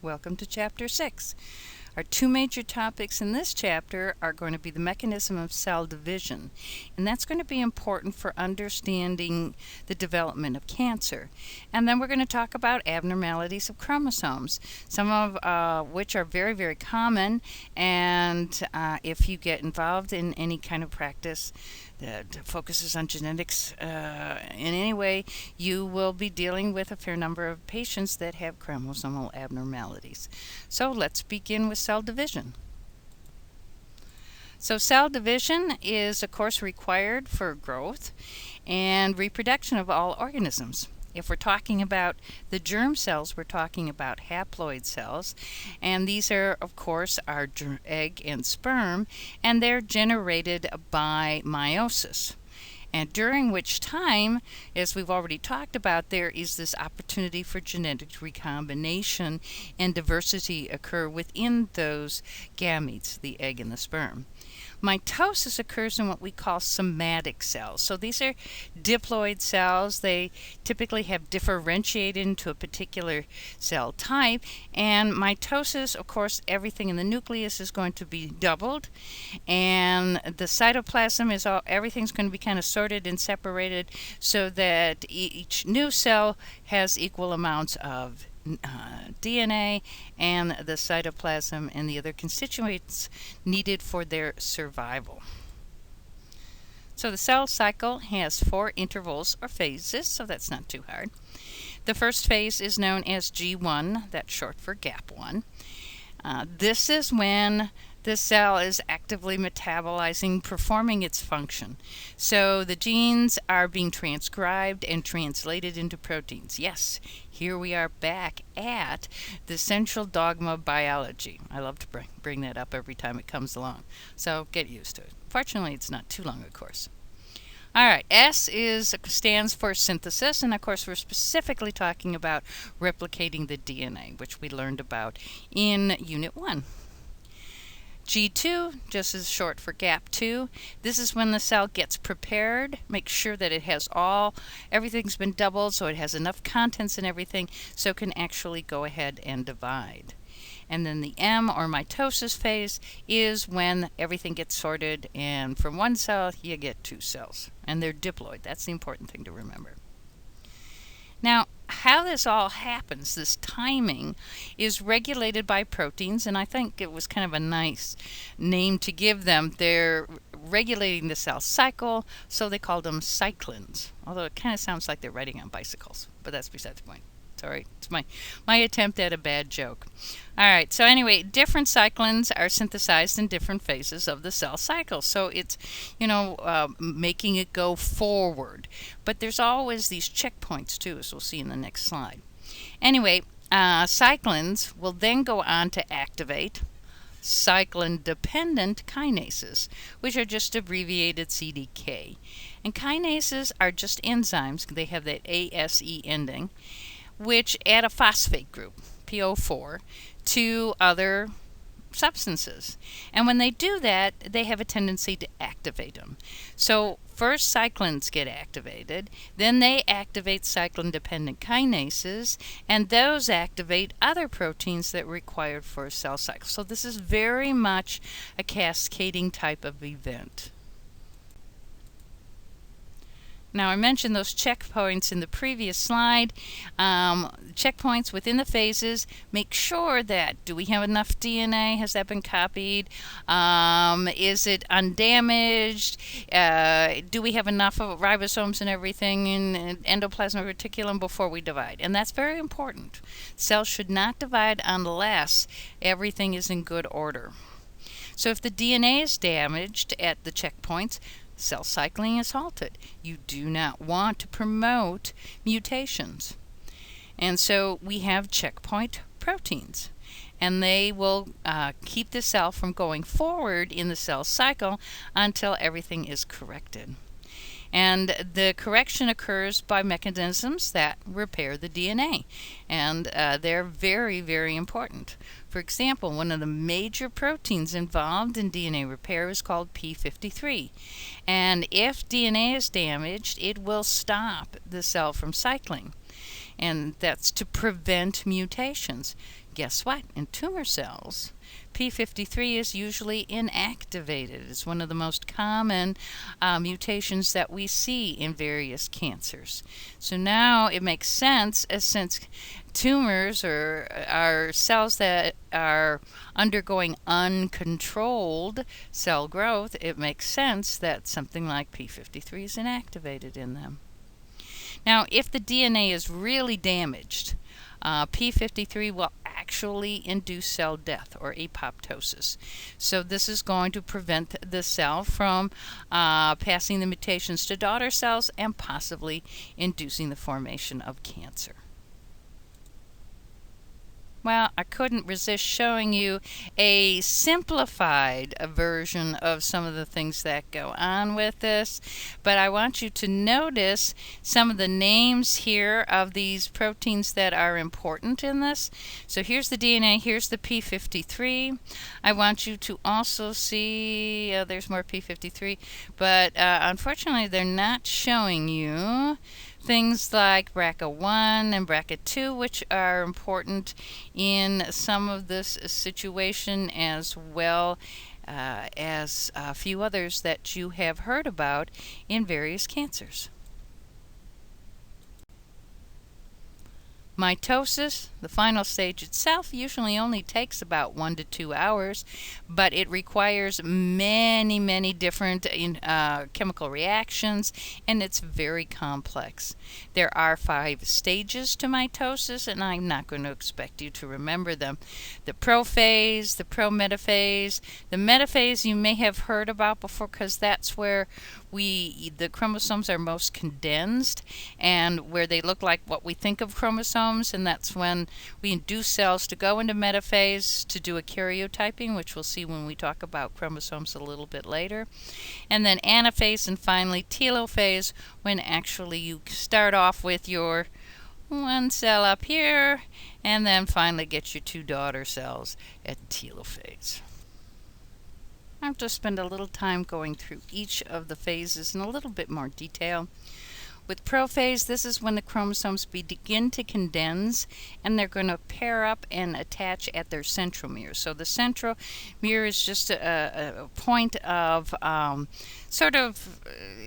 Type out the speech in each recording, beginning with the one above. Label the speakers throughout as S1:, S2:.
S1: Welcome to Chapter 6. Our two major topics in this chapter are going to be the mechanism of cell division, and that's going to be important for understanding the development of cancer. And then we're going to talk about abnormalities of chromosomes, some of which are very, very common, and if you get involved in any kind of practice that focuses on genetics in any way, you will be dealing with a fair number of patients that have chromosomal abnormalities. So let's begin with cell division. So cell division is, of course, required for growth and reproduction of all organisms. If we're talking about the germ cells, we're talking about haploid cells, and these are, of course, our egg and sperm, and they're generated by meiosis. And during which time, as we've already talked about, there is this opportunity for genetic recombination and diversity occur within those gametes, the egg and the sperm. Mitosis occurs in what we call somatic cells. So these are diploid cells. They typically have differentiated into a particular cell type. And mitosis, of course, everything in the nucleus is going to be doubled. And the cytoplasm is everything's going to be kind of sorted and separated so that each new cell has equal amounts of DNA and the cytoplasm and the other constituents needed for their survival. So the cell cycle has 4 intervals or phases, so that's not too hard. The first phase is known as G1, that's short for gap 1. This is when the cell is actively metabolizing, performing its function. So the genes are being transcribed and translated into proteins. Yes, here we are back at the central dogma of biology. I love to bring that up every time it comes along. So get used to it. Fortunately, it's not too long a course. All right, S stands for synthesis, and of course we're specifically talking about replicating the DNA, which we learned about in Unit 1. G2 just is short for gap 2. This is when the cell gets prepared, make sure that it has everything's been doubled so it has enough contents and everything so it can actually go ahead and divide. And then the M or mitosis phase is when everything gets sorted and from one cell you get 2 cells. And they're diploid. That's the important thing to remember. Now, how this all happens, this timing, is regulated by proteins, and I think it was kind of a nice name to give them. They're regulating the cell cycle, so they called them cyclins, although it kind of sounds like they're riding on bicycles, but that's beside the point. Sorry, it's my attempt at a bad joke. All right, so anyway, different cyclins are synthesized in different phases of the cell cycle. So it's, making it go forward. But there's always these checkpoints too, as we'll see in the next slide. Anyway, cyclins will then go on to activate cyclin-dependent kinases, which are just abbreviated CDK. And kinases are just enzymes. They have that ASE ending, which add a phosphate group, PO4, to other substances. And when they do that, they have a tendency to activate them. So first cyclins get activated, then they activate cyclin-dependent kinases, and those activate other proteins that are required for a cell cycle. So this is very much a cascading type of event. Now, I mentioned those checkpoints in the previous slide. Checkpoints within the phases make sure that, do we have enough DNA? Has that been copied? Is it undamaged? Do we have enough of ribosomes and everything in endoplasmic reticulum before we divide? And that's very important. Cells should not divide unless everything is in good order. So if the DNA is damaged at the checkpoints, cell cycling is halted. You do not want to promote mutations. And so we have checkpoint proteins, and they will keep the cell from going forward in the cell cycle until everything is corrected. And the correction occurs by mechanisms that repair the DNA. And they're very, very important. For example, one of the major proteins involved in DNA repair is called P53. And if DNA is damaged, it will stop the cell from cycling. And that's to prevent mutations. Guess what? In tumor cells, P53 is usually inactivated. It's one of the most common mutations that we see in various cancers. So now it makes sense, since tumors are cells that are undergoing uncontrolled cell growth, it makes sense that something like P53 is inactivated in them. Now, if the DNA is really damaged, P53 will actually induce cell death or apoptosis. So this is going to prevent the cell from passing the mutations to daughter cells and possibly inducing the formation of cancer. Well, I couldn't resist showing you a simplified version of some of the things that go on with this, but I want you to notice some of the names here of these proteins that are important in this. So here's the DNA, here's the P53. I want you to also see, there's more P53, but unfortunately they're not showing you things like BRCA1 and BRCA2, which are important in some of this situation, as well as a few others that you have heard about in various cancers. Mitosis, the final stage itself, usually only takes about 1 to 2 hours, but it requires many different chemical reactions, and it's very complex. There are 5 stages to mitosis, and I'm not going to expect you to remember them. The prophase, the prometaphase, the metaphase you may have heard about before, because that's where the chromosomes are most condensed and where they look like what we think of chromosomes, and that's when we induce cells to go into metaphase to do a karyotyping, which we'll see when we talk about chromosomes a little bit later. And then anaphase, and finally telophase, when actually you start off with your 1 cell up here and then finally get your 2 daughter cells at telophase. I'll just spend a little time going through each of the phases in a little bit more detail. With prophase, this is when the chromosomes begin to condense, and they're going to pair up and attach at their centromere. So the centromere is just a point of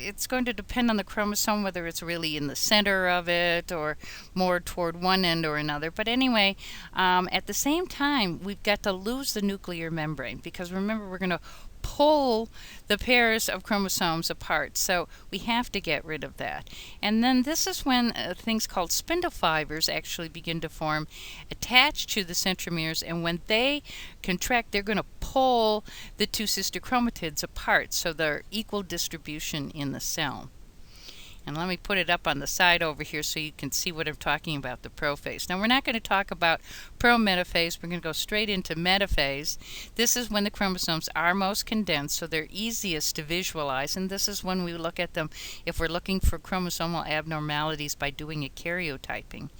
S1: it's going to depend on the chromosome whether it's really in the center of it or more toward one end or another. But anyway, at the same time, we've got to lose the nuclear membrane, because remember, we're going to pull the pairs of chromosomes apart, so we have to get rid of that. And then this is when things called spindle fibers actually begin to form attached to the centromeres, and when they contract, they're going to pull the 2 sister chromatids apart, so they're equal distribution in the cell. And let me put it up on the side over here so you can see what I'm talking about, the prophase. Now, we're not going to talk about prometaphase. We're going to go straight into metaphase. This is when the chromosomes are most condensed, so they're easiest to visualize. And this is when we look at them if we're looking for chromosomal abnormalities by doing a karyotyping.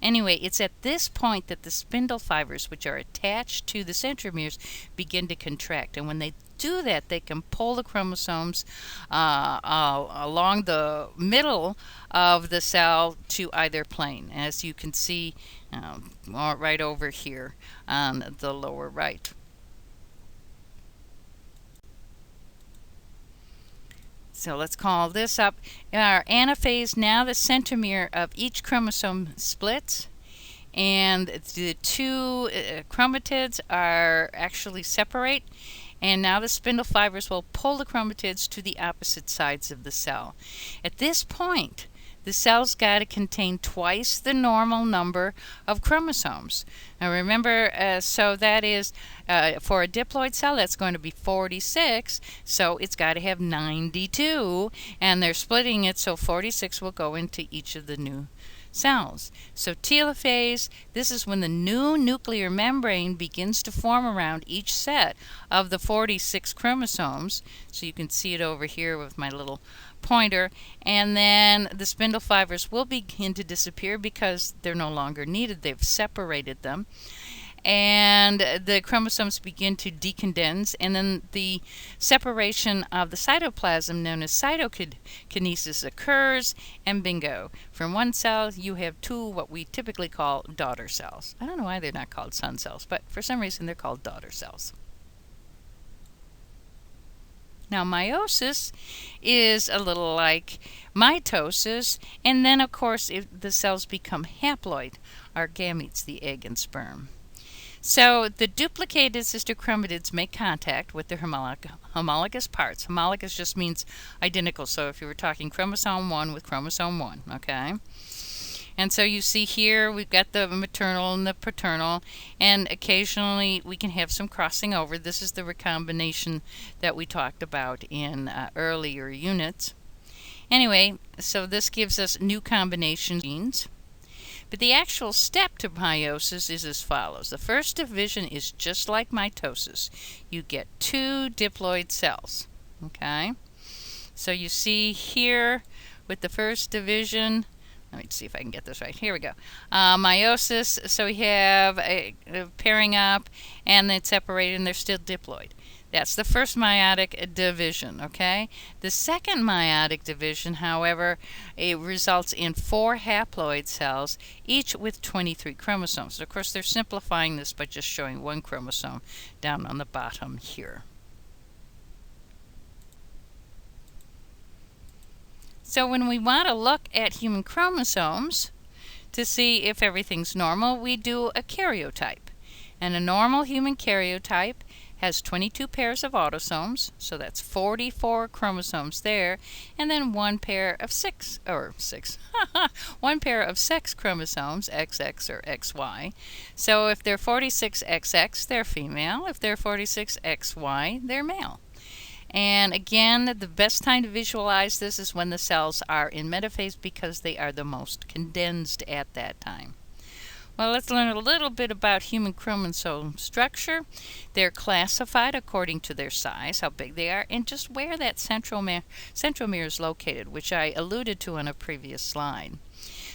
S1: Anyway, it's at this point that the spindle fibers, which are attached to the centromeres, begin to contract. And when they do that, they can pull the chromosomes along the middle of the cell to either plane, as you can see right over here on the lower right. So let's call this up our anaphase. Now the centromere of each chromosome splits, and the 2 chromatids are actually separate. And now the spindle fibers will pull the chromatids to the opposite sides of the cell. At this point, the cell's got to contain twice the normal number of chromosomes. Now remember, so that is, for a diploid cell, that's going to be 46, so it's got to have 92, and they're splitting it, so 46 will go into each of the new cells. So telophase, this is when the new nuclear membrane begins to form around each set of the 46 chromosomes. So you can see it over here with my little pointer. And then the spindle fibers will begin to disappear because they're no longer needed. They've separated them. and the chromosomes begin to decondense, and then the separation of the cytoplasm, known as cytokinesis, occurs, and bingo. From one cell, you have two what we typically call daughter cells. I don't know why they're not called son cells, but for some reason they're called daughter cells. Now, meiosis is a little like mitosis, and then, of course, if the cells become haploid, our gametes, the egg and sperm. So the duplicated sister chromatids make contact with their homologous parts. Homologous just means identical. So if you were talking chromosome 1 with chromosome 1, okay? And so you see here we've got the maternal and the paternal, and occasionally we can have some crossing over. This is the recombination that we talked about in earlier units. Anyway, so this gives us new combination genes. But the actual step to meiosis is as follows. The first division is just like mitosis. You get two diploid cells. Okay? So you see here with the first division, let me see if I can get this right. Here we go. Meiosis, so we have a pairing up, and then separated, and they're still diploid. That's the first meiotic division, okay? The second meiotic division, however, it results in 4 haploid cells, each with 23 chromosomes. Of course, they're simplifying this by just showing 1 chromosome down on the bottom here. So when we want to look at human chromosomes to see if everything's normal, we do a karyotype. And a normal human karyotype has 22 pairs of autosomes, so that's 44 chromosomes there, and then one pair of one pair of sex chromosomes, XX or XY. So if they're 46XX, they're female. If they're 46XY, they're male. And again, the best time to visualize this is when the cells are in metaphase, because they are the most condensed at that time. Well, let's learn a little bit about human chromosome structure. They're classified according to their size, how big they are, and just where that centromere is located, which I alluded to on a previous slide.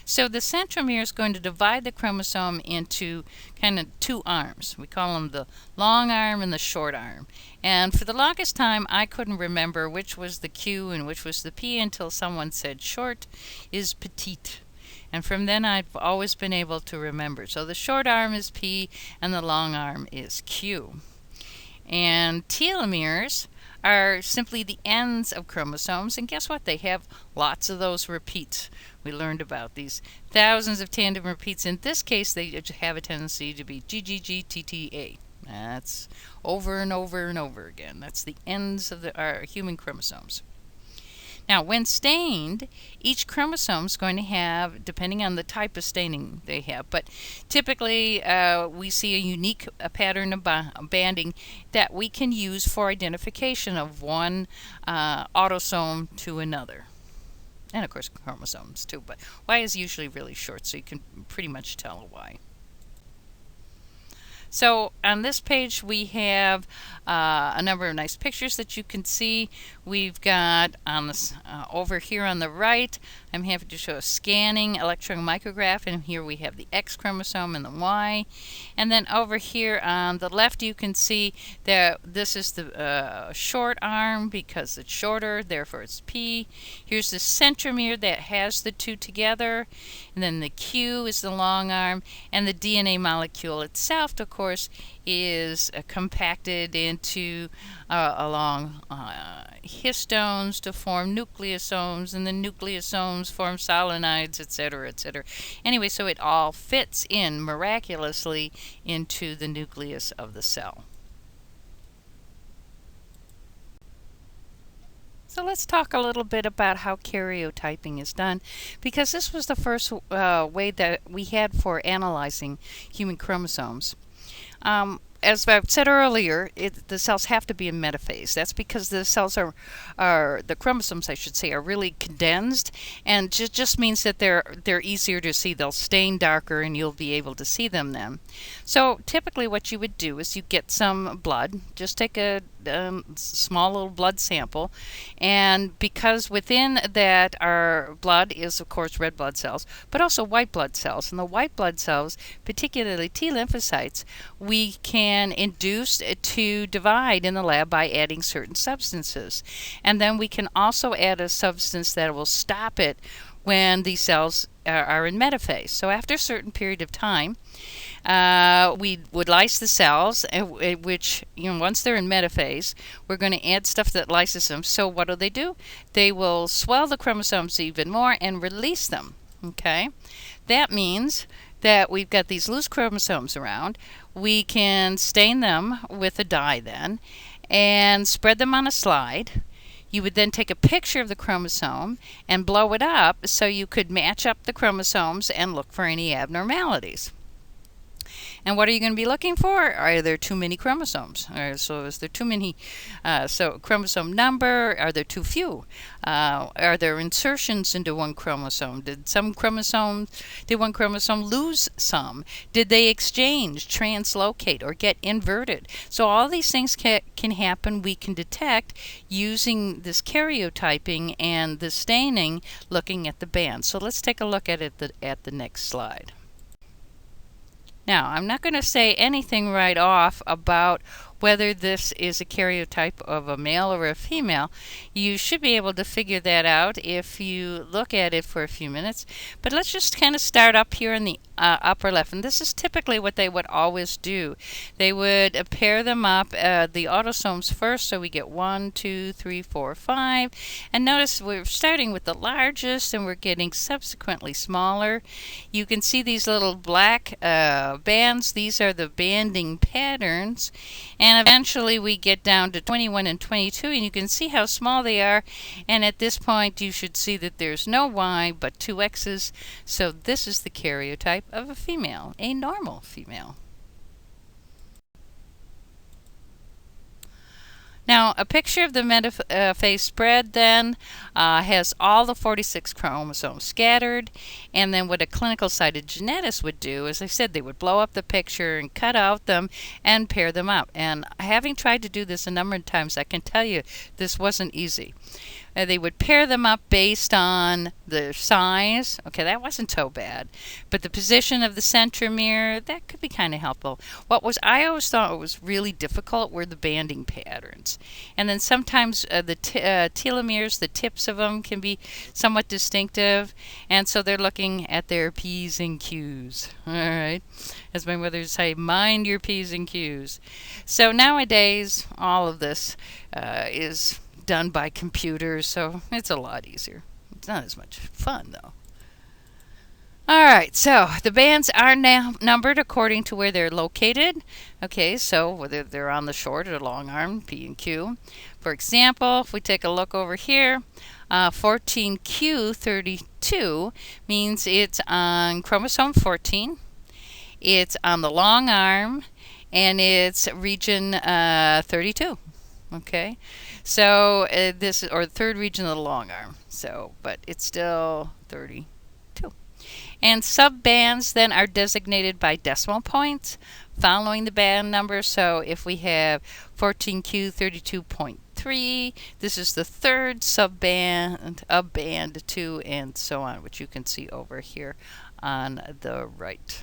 S1: So the centromere is going to divide the chromosome into kind of 2 arms. We call them the long arm and the short arm. And for the longest time, I couldn't remember which was the Q and which was the P until someone said short is petite. And from then I've always been able to remember. So the short arm is P and the long arm is Q. And telomeres are simply the ends of chromosomes, and guess what? They have lots of those repeats. We learned about these thousands of tandem repeats. In this case, they have a tendency to be GGGTTA. That's over and over and over again. That's the ends of our human chromosomes. Now, when stained, each chromosome is going to have, depending on the type of staining they have, but typically we see a unique pattern of banding that we can use for identification of one autosome to another. And of course chromosomes too, but Y is usually really short, so you can pretty much tell a Y. So on this page we have a number of nice pictures that you can see. We've got on this over here on the right, I'm happy to show a scanning electron micrograph, and here we have the X chromosome and the Y. And then over here on the left you can see that this is the short arm because it's shorter, therefore it's P. Here's the centromere that has the two together, and then the Q is the long arm, and the DNA molecule itself, of course, is compacted into along histones to form nucleosomes, and the nucleosomes form solenoids, etc., etc. Anyway, so it all fits in miraculously into the nucleus of the cell. So let's talk a little bit about how karyotyping is done, because this was the first way that we had for analyzing human chromosomes. as I've said earlier, the cells have to be in metaphase. That's because the cells are the chromosomes, I should say, are really condensed, and just means that they're easier to see. They'll stain darker, and you'll be able to see them then. So typically, what you would do is you get some blood. Just take a small little blood sample, and because within that our blood is of course red blood cells, but also white blood cells, and the white blood cells, particularly T lymphocytes, we can induce to divide in the lab by adding certain substances. And then we can also add a substance that will stop it when these cells are in metaphase. So after a certain period of time, we would lyse the cells, which, once they're in metaphase, we're going to add stuff that lyses them. So what do? They will swell the chromosomes even more and release them. Okay? That means that we've got these loose chromosomes around. We can stain them with a dye then and spread them on a slide. You would then take a picture of the chromosome and blow it up so you could match up the chromosomes and look for any abnormalities. And what are you going to be looking for? Are there too many chromosomes? So is there too many? So chromosome number, are there too few? Are there insertions into one chromosome? Did one chromosome lose some? Did they exchange, translocate, or get inverted? So all these things can happen. We can detect using this karyotyping and the staining, looking at the band. So let's take a look at it at the next slide. Now, I'm not going to say anything right off about whether this is a karyotype of a male or a female. You should be able to figure that out if you look at it for a few minutes. But let's just kind of start up here in the upper left. And this is typically what they would always do. They would pair them up, the autosomes first, so we get 1, 2, 3, 4, 5. And notice we're starting with the largest and we're getting subsequently smaller. You can see these little black bands. These are the banding patterns. And eventually we get down to 21 and 22, and you can see how small they are. And at this point you should see that there's no Y but 2 X's. So this is the karyotype of a female, a normal female. Now, a picture of the metaphase spread then has all the 46 chromosomes scattered, and then what a clinical cytogenetist would do, as I said, they would blow up the picture and cut out them and pair them up. And having tried to do this a number of times, I can tell you this wasn't easy. They would pair them up based on the size. Okay, that wasn't so bad. But the position of the centromere, that could be kind of helpful. I always thought was really difficult were the banding patterns. And then sometimes the telomeres, the tips of them, can be somewhat distinctive. And so they're looking at their P's and Q's. All right. As my mother would say, mind your P's and Q's. So nowadays, all of this is done by computers, so it's a lot easier. It's not as much fun, though. All right, so the bands are now numbered according to where they're located. Okay, so whether they're on the short or long arm, P and Q. For example, if we take a look over here, 14q32 means it's on chromosome 14. It's on the long arm, and it's region 32. Okay, so this is, or the third region of the long arm. So, but it's still 32. And subbands then are designated by decimal points following the band number. So if we have 14q32.3, this is the third subband of band 2, and so on, which you can see over here on the right.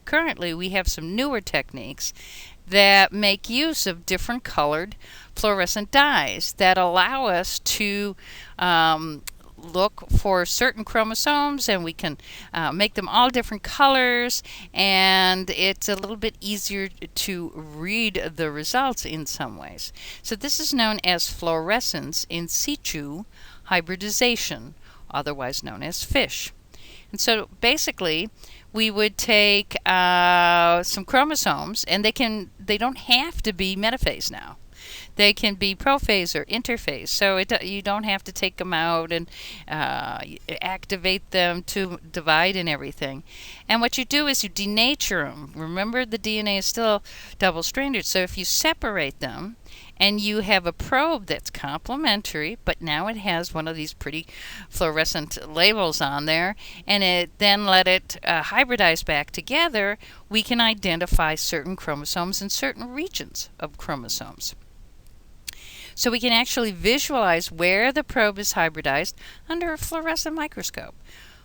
S1: Currently, we have some newer techniques that make use of different colored fluorescent dyes that allow us to look for certain chromosomes, and we can make them all different colors, and it's a little bit easier to read the results in some ways. So this is known as fluorescence in situ hybridization, otherwise known as FISH. And so basically, we would take some chromosomes, and they don't have to be metaphase now. They can be prophase or interphase, so you don't have to take them out and activate them to divide and everything. And what you do is you denature them. Remember, the DNA is still double-stranded, so if you separate them and you have a probe that's complementary, but now it has one of these pretty fluorescent labels on there, and then let it hybridize back together, we can identify certain chromosomes and certain regions of chromosomes. So we can actually visualize where the probe is hybridized under a fluorescent microscope.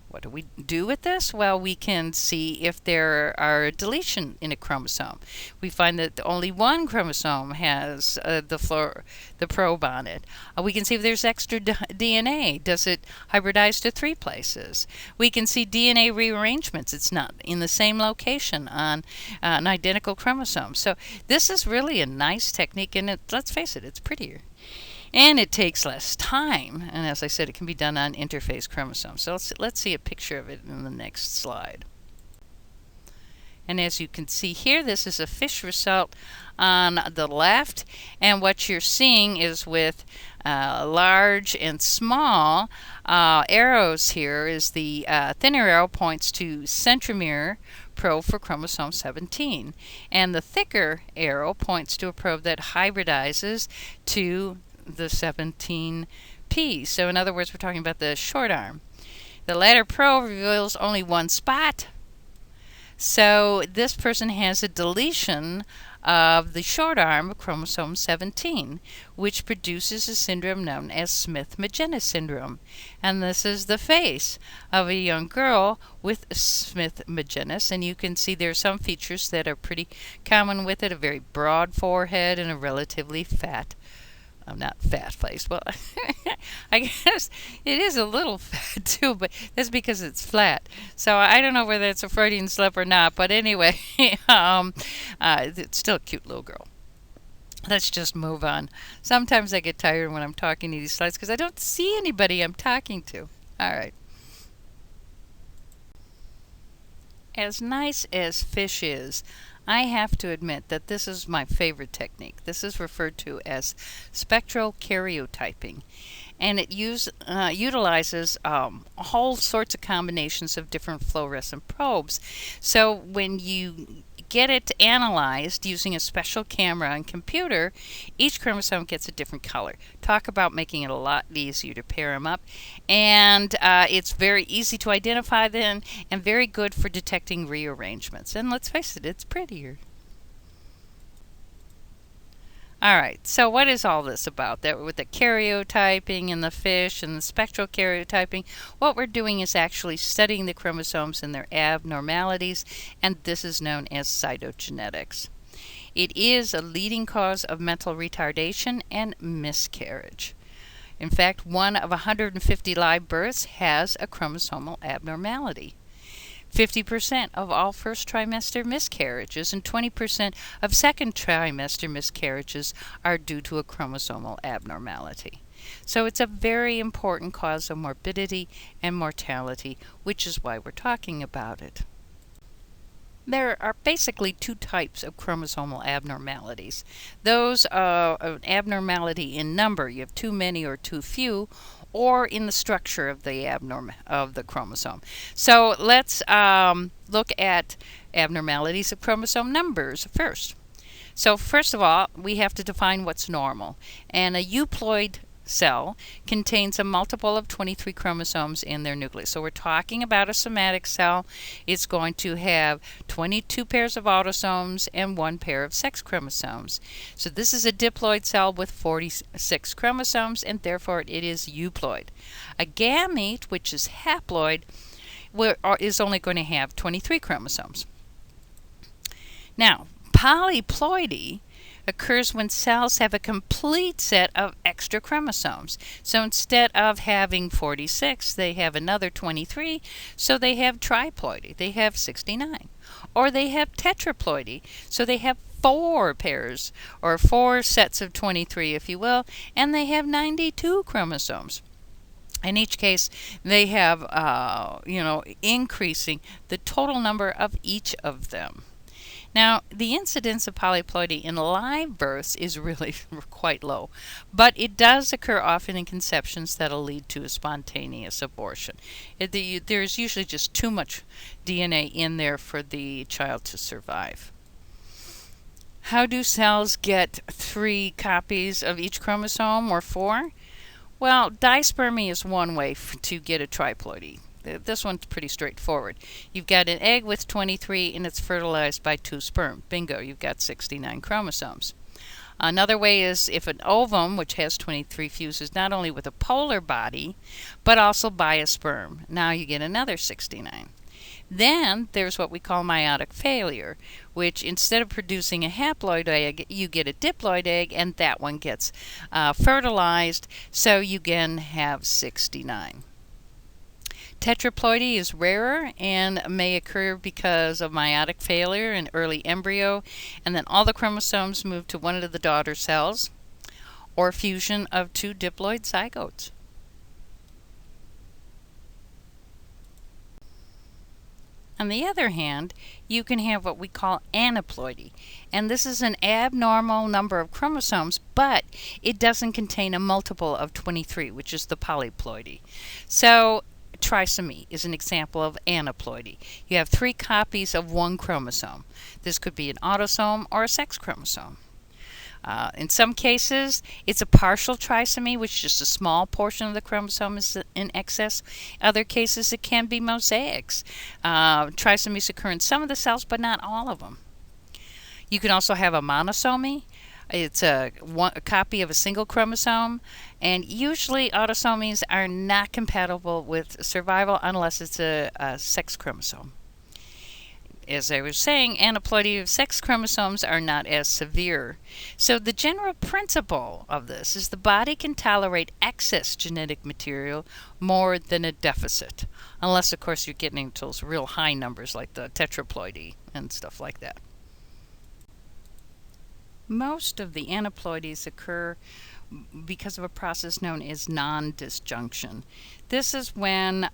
S1: What do we do with this? Well, we can see if there are deletion in a chromosome. We find that only one chromosome has the probe on it. We can see if there's extra DNA. Does it hybridize to 3 places? We can see DNA rearrangements. It's not in the same location on an identical chromosome. So this is really a nice technique, and let's face it, it's prettier. And it takes less time, and as I said, it can be done on interphase chromosomes. So let's see a picture of it in the next slide. And as you can see here, this is a fish result on the left, and what you're seeing is with large and small arrows here is the thinner arrow points to centromere probe for chromosome 17, and the thicker arrow points to a probe that hybridizes to the 17p. So in other words, we're talking about the short arm. The latter probe reveals only one spot. So this person has a deletion of the short arm of chromosome 17, which produces a syndrome known as Smith-Magenis syndrome. And this is the face of a young girl with Smith-Magenis, and you can see there are some features that are pretty common with it: a very broad forehead and a relatively fat not fat face. Well, I guess it is a little fat too, but that's because it's flat. So I don't know whether it's a Freudian slip or not, but anyway, it's still a cute little girl. Let's just move on. Sometimes I get tired when I'm talking to these slides because I don't see anybody I'm talking to. All right. As nice as fish is, I have to admit that this is my favorite technique. This is referred to as spectral karyotyping, and it utilizes whole sorts of combinations of different fluorescent probes. So when you get it analyzed using a special camera and computer, each chromosome gets a different color. Talk about making it a lot easier to pair them up. And it's very easy to identify then and very good for detecting rearrangements. And let's face it, it's prettier. All right, so what is all this about? That with the karyotyping and the fish and the spectral karyotyping, what we're doing is actually studying the chromosomes and their abnormalities, and this is known as cytogenetics. It is a leading cause of mental retardation and miscarriage. In fact, 1 of 150 live births has a chromosomal abnormality. 50% of all first trimester miscarriages and 20% of second trimester miscarriages are due to a chromosomal abnormality. So it's a very important cause of morbidity and mortality, which is why we're talking about it. There are basically 2 types of chromosomal abnormalities. Those are an abnormality in number, you have too many or too few, or in the structure of the chromosome. So let's look at abnormalities of chromosome numbers first. So first of all, we have to define what's normal. And a euploid cell contains a multiple of 23 chromosomes in their nucleus. So we're talking about a somatic cell. It's going to have 22 pairs of autosomes and 1 pair of sex chromosomes. So this is a diploid cell with 46 chromosomes, and therefore it is euploid. A gamete, which is haploid, is only going to have 23 chromosomes. Now, polyploidy occurs when cells have a complete set of extra chromosomes. So instead of having 46, they have another 23, so they have triploidy, they have 69. Or they have tetraploidy, so they have 4 pairs, or 4 sets of 23, if you will, and they have 92 chromosomes. In each case, they have, increasing the total number of each of them. Now, the incidence of polyploidy in live births is really quite low, but it does occur often in conceptions that'll lead to a spontaneous abortion. There's usually just too much DNA in there for the child to survive. How do cells get 3 copies of each chromosome or 4? Well, dispermy is one way to get a triploidy. This one's pretty straightforward. You've got an egg with 23 and it's fertilized by 2 sperm. Bingo, you've got 69 chromosomes. Another way is if an ovum, which has 23, fuses not only with a polar body, but also by a sperm. Now you get another 69. Then there's what we call meiotic failure, which instead of producing a haploid egg, you get a diploid egg, and that one gets fertilized, so you again have 69. Tetraploidy is rarer and may occur because of meiotic failure in early embryo, and then all the chromosomes move to one of the daughter cells, or fusion of 2 diploid zygotes. On the other hand, you can have what we call aneuploidy, and this is an abnormal number of chromosomes, but it doesn't contain a multiple of 23, which is the polyploidy. So trisomy is an example of aneuploidy. You have 3 copies of one chromosome. This could be an autosome or a sex chromosome. In some cases, it's a partial trisomy, which is just a small portion of the chromosome is in excess. Other cases, it can be mosaics. Trisomies occur in some of the cells, but not all of them. You can also have a monosomy. It's a copy of a single chromosome, and usually autosomies are not compatible with survival unless it's a sex chromosome. As I was saying, aneuploidy of sex chromosomes are not as severe. So the general principle of this is the body can tolerate excess genetic material more than a deficit, unless, of course, you're getting into those real high numbers like the tetraploidy and stuff like that. Most of the aneuploidies occur because of a process known as non-disjunction. This is when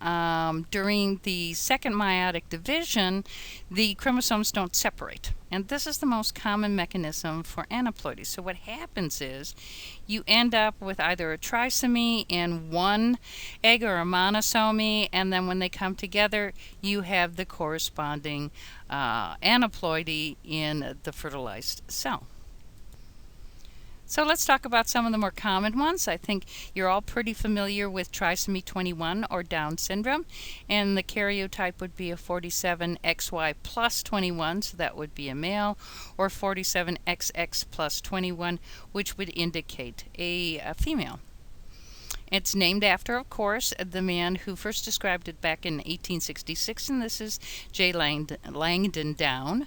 S1: during the second meiotic division, the chromosomes don't separate. And this is the most common mechanism for aneuploidy. So what happens is you end up with either a trisomy in one egg or a monosomy, and then when they come together, you have the corresponding aneuploidy in the fertilized cell. So let's talk about some of the more common ones. I think you're all pretty familiar with trisomy 21 or Down syndrome, and the karyotype would be a 47XY plus 21, so that would be a male, or 47XX plus 21, which would indicate a female. It's named after, of course, the man who first described it back in 1866, and this is J. Langdon Down.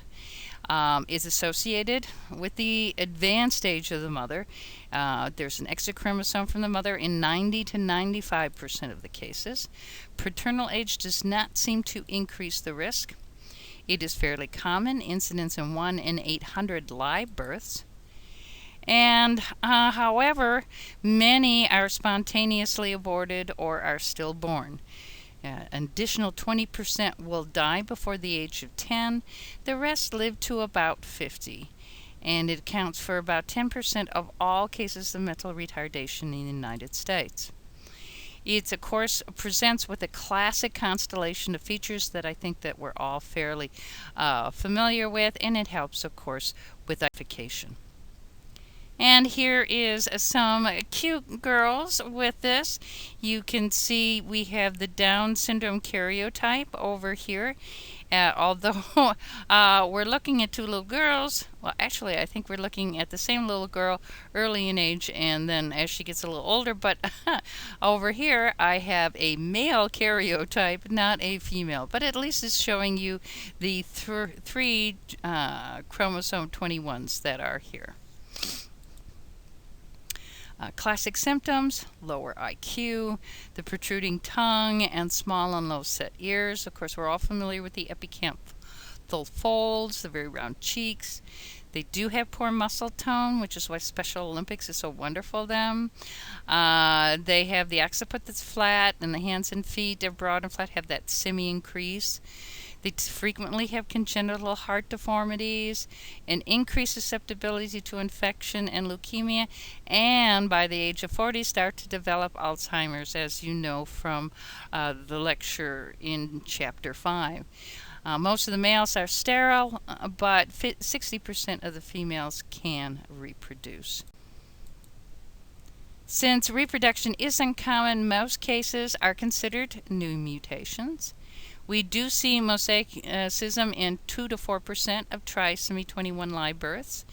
S1: Is associated with the advanced age of the mother. There's an extra chromosome from the mother in 90 to 95% of the cases. Paternal age does not seem to increase the risk. It is fairly common, incidence in 1 in 800 live births. And however, many are spontaneously aborted or are stillborn. An additional 20% will die before the age of 10. The rest live to about 50. And it accounts for about 10% of all cases of mental retardation in the United States. It, of course, presents with a classic constellation of features that I think that we're all fairly familiar with, and it helps, of course, with identification. And here is some cute girls with this. You can see we have the Down syndrome karyotype over here. Although we're looking at 2 little girls, well, actually, I think we're looking at the same little girl early in age, and then as she gets a little older. But over here, I have a male karyotype, not a female. But at least it's showing you the 3 chromosome 21s that are here. Classic symptoms: lower IQ, the protruding tongue, and small and low-set ears. Of course, we're all familiar with the epicanthal folds, the very round cheeks. They do have poor muscle tone, which is why Special Olympics is so wonderful for them. They have the occiput that's flat, and the hands and feet are broad and flat, have that simian crease. They frequently have congenital heart deformities, an increased susceptibility to infection and leukemia, and by the age of 40 start to develop Alzheimer's, as you know from the lecture in Chapter 5. Most of the males are sterile, but 60% of the females can reproduce. Since reproduction is uncommon, most cases are considered new mutations. We do see mosaicism in 2 to 4% of trisomy 21 live births.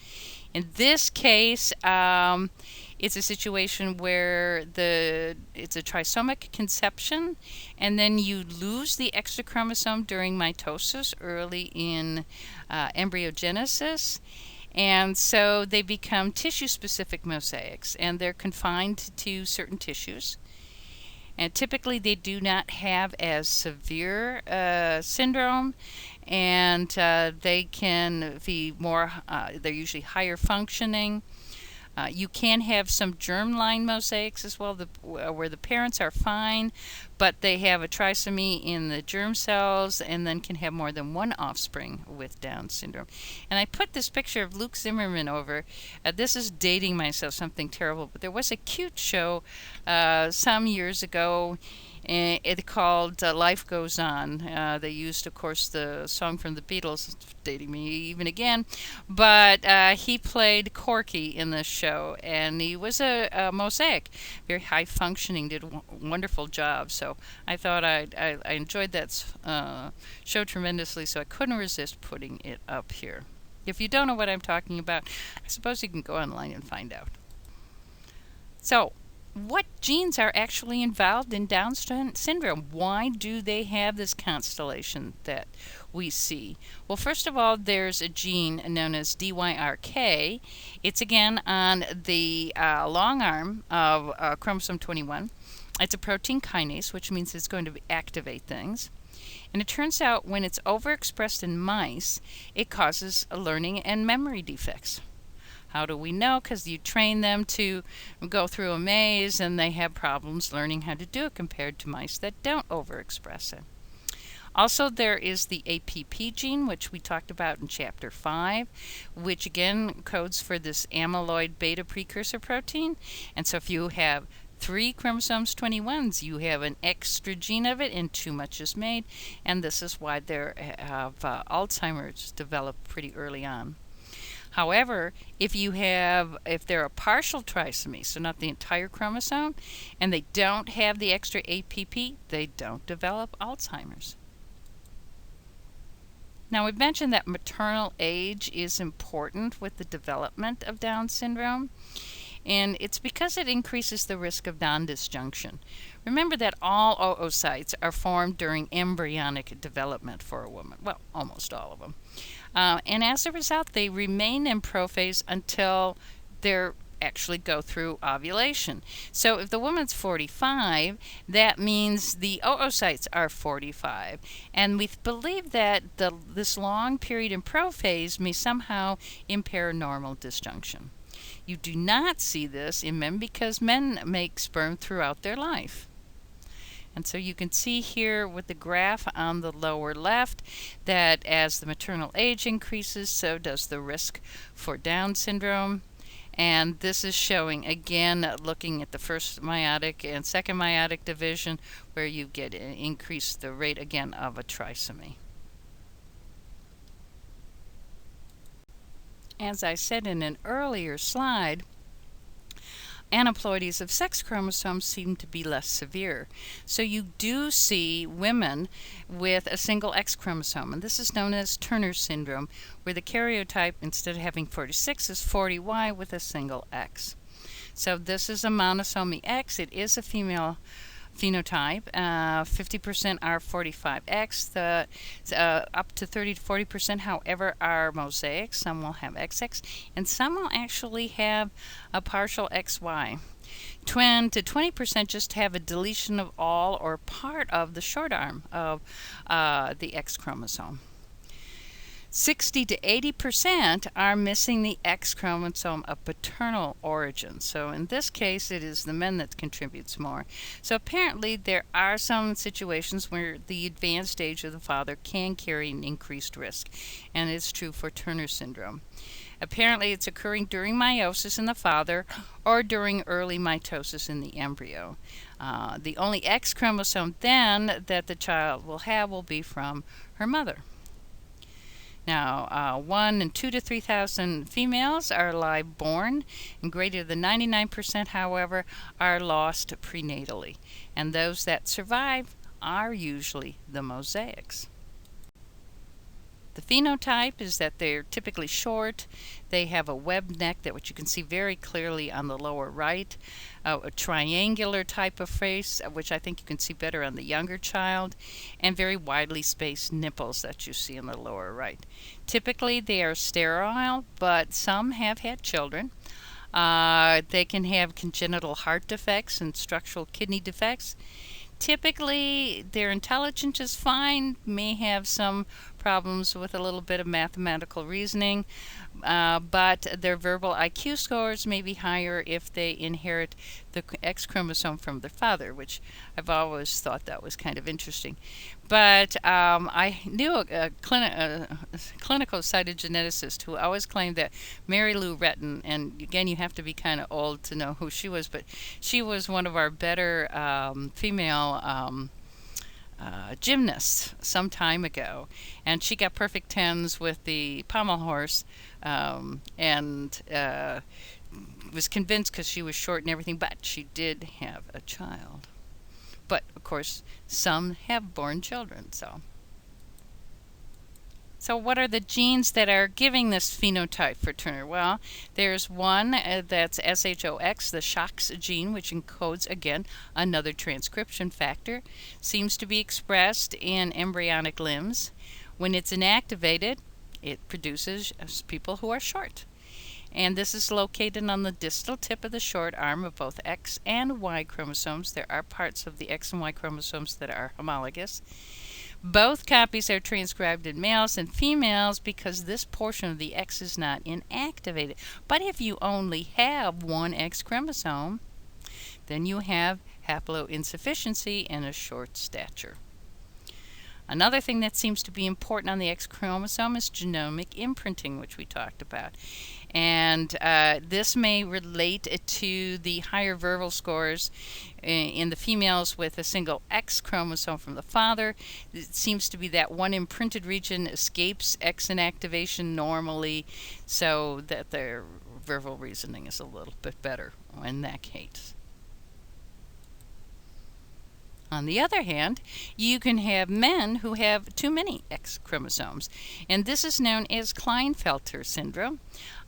S1: In this case, it's a situation where it's a trisomic conception, and then you lose the extra chromosome during mitosis early in embryogenesis. And so they become tissue-specific mosaics, and they're confined to certain tissues. And typically they do not have as severe syndrome, and they can be more, they're usually higher functioning. You can have some germline mosaics as well, where the parents are fine, but they have a trisomy in the germ cells and then can have more than one offspring with Down syndrome. And I put this picture of Luke Zimmerman over. This is dating myself, something terrible, but there was a cute show some years ago. It called Life Goes On. They used, of course, the song from the Beatles, dating me even again, but he played Corky in this show, and he was a mosaic, very high functioning, did a wonderful job. So I thought I enjoyed that show tremendously, so I couldn't resist putting it up here. If you don't know what I'm talking about, I suppose you can go online and find out. So, what genes are actually involved in Down syndrome? Why do they have this constellation that we see? Well, first of all, there's a gene known as DYRK. It's again on the long arm of chromosome 21. It's a protein kinase, which means it's going to activate things. And it turns out when it's overexpressed in mice, it causes learning and memory defects. How do we know? Because you train them to go through a maze and they have problems learning how to do it compared to mice that don't overexpress it. Also, there is the APP gene, which we talked about in Chapter 5, which again codes for this amyloid beta precursor protein. And so if you have 3 chromosomes 21s, you have an extra gene of it and too much is made. And this is why they have Alzheimer's developed pretty early on. However, if they're a partial trisomy, so not the entire chromosome, and they don't have the extra APP, they don't develop Alzheimer's. Now, we've mentioned that maternal age is important with the development of Down syndrome, and it's because it increases the risk of non-disjunction. Remember that all oocytes are formed during embryonic development for a woman. Well, almost all of them. And as a result, they remain in prophase until they actually go through ovulation. So if the woman's 45, that means the oocytes are 45. And we believe that this long period in prophase may somehow impair normal disjunction. You do not see this in men because men make sperm throughout their life. And so you can see here with the graph on the lower left that as the maternal age increases, so does the risk for Down syndrome. And this is showing, again, looking at the first meiotic and second meiotic division, where you get increase the rate, again, of a trisomy. As I said in an earlier slide, aneuploidies of sex chromosomes seem to be less severe. So you do see women with a single X chromosome, and this is known as Turner syndrome, where the karyotype, instead of having 46, is 40Y with a single X. So this is a monosomy X. It is a female phenotype. 50% are 45X. Up to 30 to 40%, however, are mosaics. Some will have XX, and some will actually have a partial XY. 10 to 20% just have a deletion of all or part of the short arm of the X chromosome. 60 to 80% are missing the X chromosome of paternal origin. So in this case, it is the men that contributes more. So apparently there are some situations where the advanced age of the father can carry an increased risk, and it's true for Turner syndrome. Apparently it's occurring during meiosis in the father or during early mitosis in the embryo. The only X chromosome then that the child will have will be from her mother. Now, 1 in 2 to 3,000 females are live born, and greater than 99%, however, are lost prenatally. And those that survive are usually the mosaics. The phenotype is that they're typically short. They have a webbed neck, that which you can see very clearly on the lower right. A triangular type of face, which I think you can see better on the younger child, and very widely spaced nipples that you see on the lower right. Typically they are sterile, but some have had children. They can have congenital heart defects and structural kidney defects. Typically, their intelligence is fine, may have some problems with a little bit of mathematical reasoning, but their verbal IQ scores may be higher if they inherit the X chromosome from their father, which I've always thought that was kind of interesting. But I knew a clinical cytogeneticist who always claimed that Mary Lou Retton, and again, you have to be kind of old to know who she was, but she was one of our better female gymnasts some time ago, and she got perfect 10s with the pommel horse, and was convinced because she was short and everything, but she did have a child. But of course, some have born children. So what are the genes that are giving this phenotype for Turner? Well, there's one that's SHOX, the SHOX gene, which encodes, again, another transcription factor. Seems to be expressed in embryonic limbs. When it's inactivated, it produces people who are short. And this is located on the distal tip of the short arm of both X and Y chromosomes. There are parts of the X and Y chromosomes that are homologous. Both copies are transcribed in males and females because this portion of the X is not inactivated. But if you only have one X chromosome, then you have haploinsufficiency and a short stature. Another thing that seems to be important on the X chromosome is genomic imprinting, which we talked about. And this may relate to the higher verbal scores in the females with a single X chromosome from the father. It seems to be that one imprinted region escapes X inactivation normally, so that their verbal reasoning is a little bit better in that case. On the other hand, you can have men who have too many X chromosomes, and this is known as Klinefelter syndrome.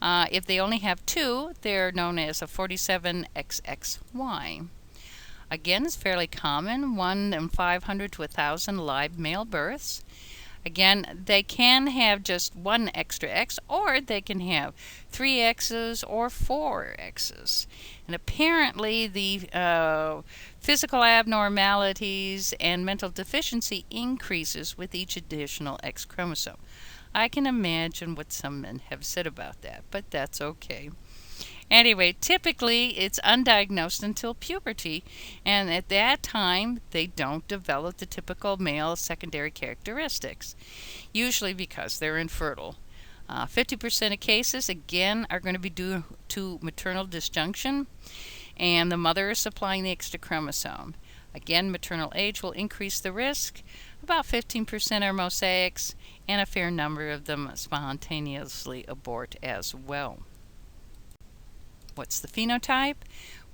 S1: If they only have two, they're known as a 47XXY. Again, it's fairly common, 1 in 500 to 1,000 live male births. Again, they can have just one extra X, or they can have 3 X's or 4 X's. And apparently the physical abnormalities and mental deficiency increases with each additional X chromosome. I can imagine what some men have said about that, but that's okay. Anyway, typically it's undiagnosed until puberty, and at that time they don't develop the typical male secondary characteristics, usually because they're infertile. 50% of cases, again, are going to be due to maternal disjunction, and the mother is supplying the extra chromosome. Again, maternal age will increase the risk. About 15% are mosaics, and a fair number of them spontaneously abort as well. What's the phenotype?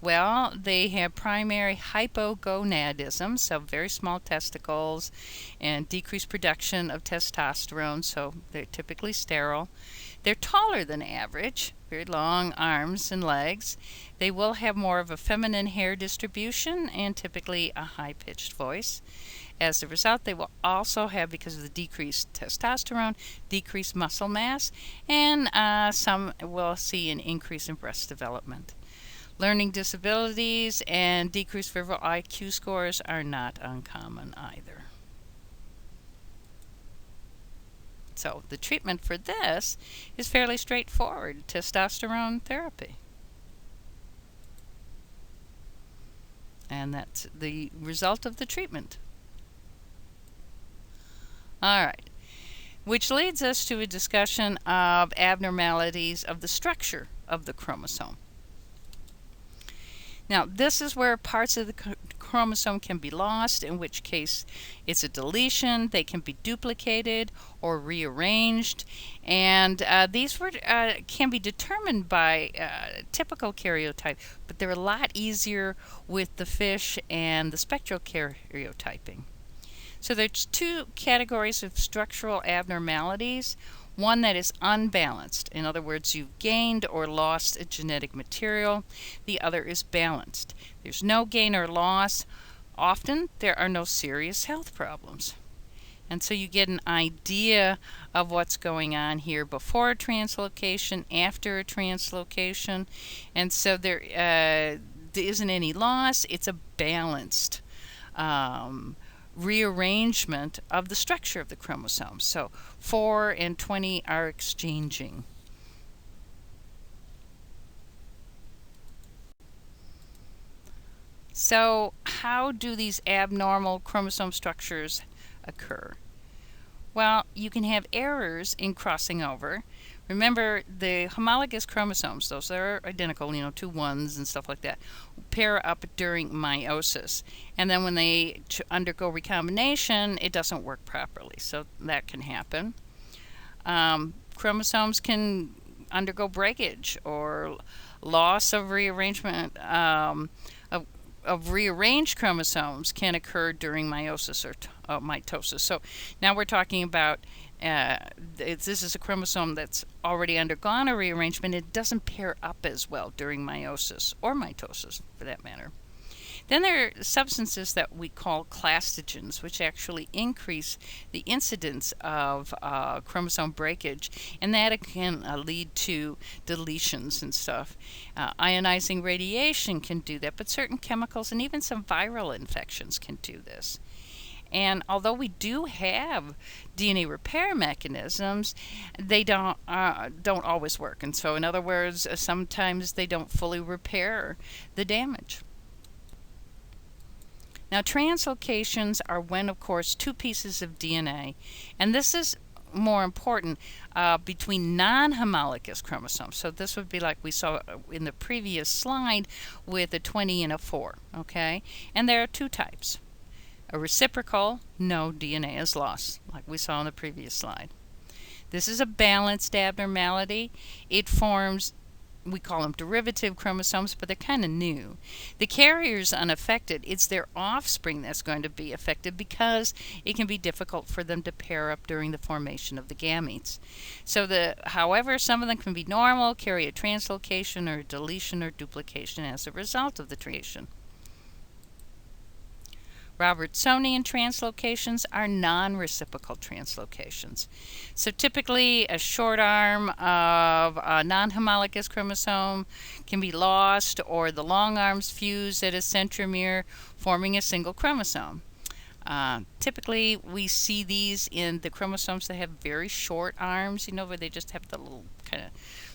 S1: Well, they have primary hypogonadism, so very small testicles, and decreased production of testosterone, so they're typically sterile. They're taller than average, very long arms and legs. They will have more of a feminine hair distribution and typically a high-pitched voice. As a result, they will also have, because of the decreased testosterone, decreased muscle mass, and some will see an increase in breast development. Learning disabilities and decreased verbal IQ scores are not uncommon either. So the treatment for this is fairly straightforward: testosterone therapy. And that's the result of the treatment. All right. Which leads us to a discussion of abnormalities of the structure of the chromosome. Now, this is where parts of the chromosome can be lost, in which case it's a deletion. They can be duplicated or rearranged, and these can be determined by typical karyotype, but they're a lot easier with the fish and the spectral karyotyping. So there's two categories of structural abnormalities. One that is unbalanced. In other words, you've gained or lost a genetic material. The other is balanced. There's no gain or loss. Often there are no serious health problems. And so you get an idea of what's going on here before a translocation, after a translocation. And so there isn't any loss. It's a balanced rearrangement of the structure of the chromosome. So 4 and 20 are exchanging. So how do these abnormal chromosome structures occur? Well, you can have errors in crossing over. Remember, the homologous chromosomes, those that are identical, 2 ones and stuff like that, pair up during meiosis. And then when they undergo recombination, it doesn't work properly. So that can happen. Chromosomes can undergo breakage or loss of rearrangement. Of rearranged chromosomes can occur during meiosis or mitosis. So now we're talking about this is a chromosome that's already undergone a rearrangement. It doesn't pair up as well during meiosis or mitosis, for that matter. Then there are substances that we call clastogens, which actually increase the incidence of chromosome breakage, and that can lead to deletions and stuff. Ionizing radiation can do that, but certain chemicals and even some viral infections can do this. And although we do have DNA repair mechanisms, they don't always work. And so, in other words, sometimes they don't fully repair the damage. Now, translocations are when, of course, 2 pieces of DNA, and this is more important, between non-homologous chromosomes. So this would be like we saw in the previous slide with a 20 and a 4, okay? And there are 2 types. A reciprocal, no DNA is lost, like we saw in the previous slide. This is a balanced abnormality. It forms, we call them derivative chromosomes, but they're kind of new. The carrier is unaffected. It's their offspring that's going to be affected because it can be difficult for them to pair up during the formation of the gametes. So however, some of them can be normal, carry a translocation or deletion or duplication as a result of the translation. Robertsonian translocations are non-reciprocal translocations. So typically a short arm of a non-homologous chromosome can be lost, or the long arms fuse at a centromere, forming a single chromosome. Typically we see these in the chromosomes that have very short arms, where they just have the little kind of